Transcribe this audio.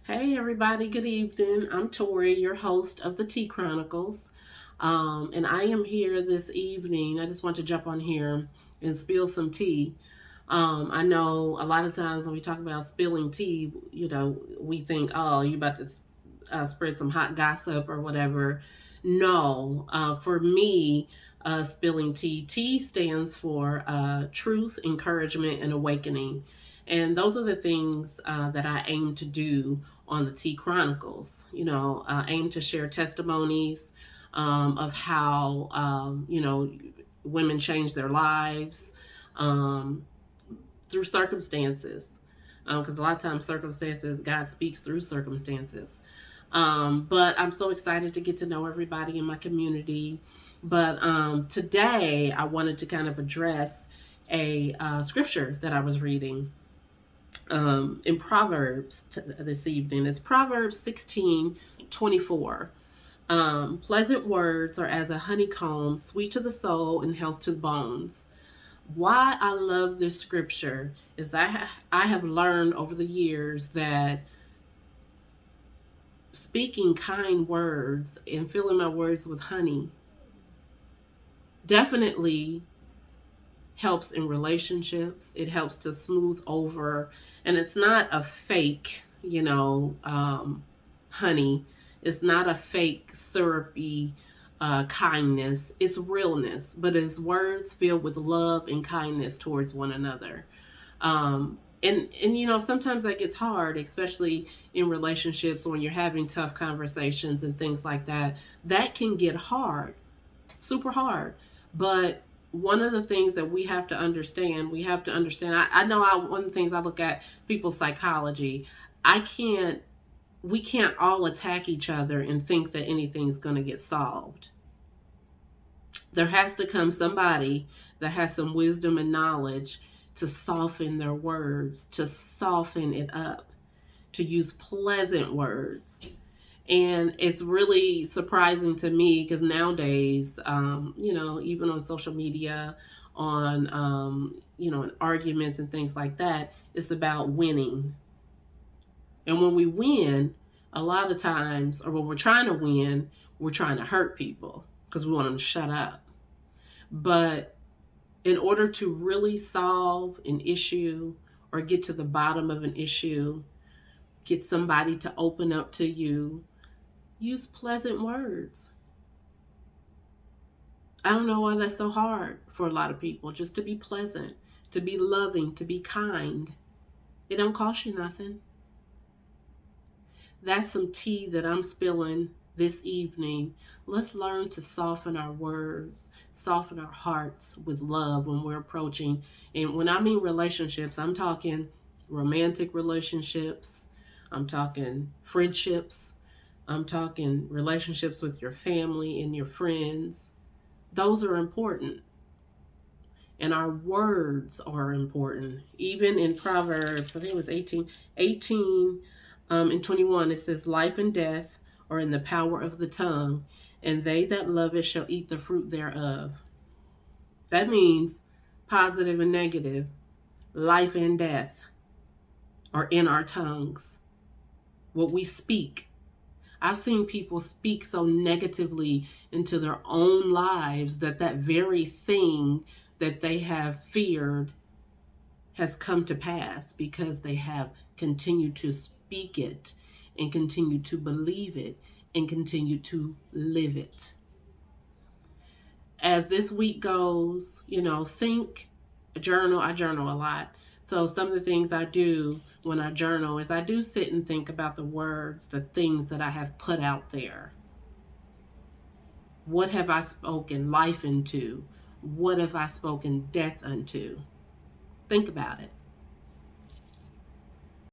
Hey everybody, good evening. I'm Tori, your host of the Tea Chronicles. And I am here this evening. I just want to jump on here and spill some tea. I know a lot of times when we talk about spilling tea, we think, oh, you about to spread some hot gossip or whatever. No, for me, spilling tea, tea stands for truth, encouragement, and awakening. And those are the things that I aim to do on the Tea Chronicles. Aim to share testimonies of how, women change their lives through circumstances. Because a lot of times, circumstances, God speaks through circumstances. But I'm so excited to get to know everybody in my community. But today, I wanted to kind of address a scripture that I was reading in Proverbs this evening. It's Proverbs 16:24. Pleasant words are as a honeycomb, sweet to the soul and health to the bones. Why I love this scripture is that I have learned over the years that speaking kind words and filling my words with honey definitely helps in relationships. It helps to smooth over, and it's not a fake, honey. It's not a fake syrupy kindness. It's realness, but it's words filled with love and kindness towards one another. And sometimes that gets hard, especially in relationships when you're having tough conversations and things like that. That can get hard, super hard. But one of the things that we have to understand, one of the things I look at people's psychology. We can't all attack each other and think that anything's going to get solved. There has to come somebody that has some wisdom and knowledge to soften their words, to soften it up, to use pleasant words. And it's really surprising to me because nowadays, even on social media, in arguments and things like that, it's about winning. And when we win, a lot of times, or when we're trying to win, we're trying to hurt people because we want them to shut up. But in order to really solve an issue or get to the bottom of an issue, get somebody to open up to you, use pleasant words. I don't know why that's so hard for a lot of people, just to be pleasant, to be loving, to be kind. It don't cost you nothing. That's some tea that I'm spilling this evening. Let's learn to soften our words, soften our hearts with love when we're approaching. And when I mean relationships, I'm talking romantic relationships, I'm talking friendships, I'm talking relationships with your family and your friends. Those are important. And our words are important. Even in Proverbs, I think it was 18 and 21, it says, life and death are in the power of the tongue, and they that love it shall eat the fruit thereof. That means positive and negative, life and death are in our tongues. What we speak. I've seen people speak so negatively into their own lives that very thing that they have feared has come to pass because they have continued to speak it and continue to believe it and continue to live it. As this week goes, think, journal. I journal a lot. So some of the things I do when I journal is I do sit and think about the words, the things that I have put out there. What have I spoken life into? What have I spoken death unto? Think about it.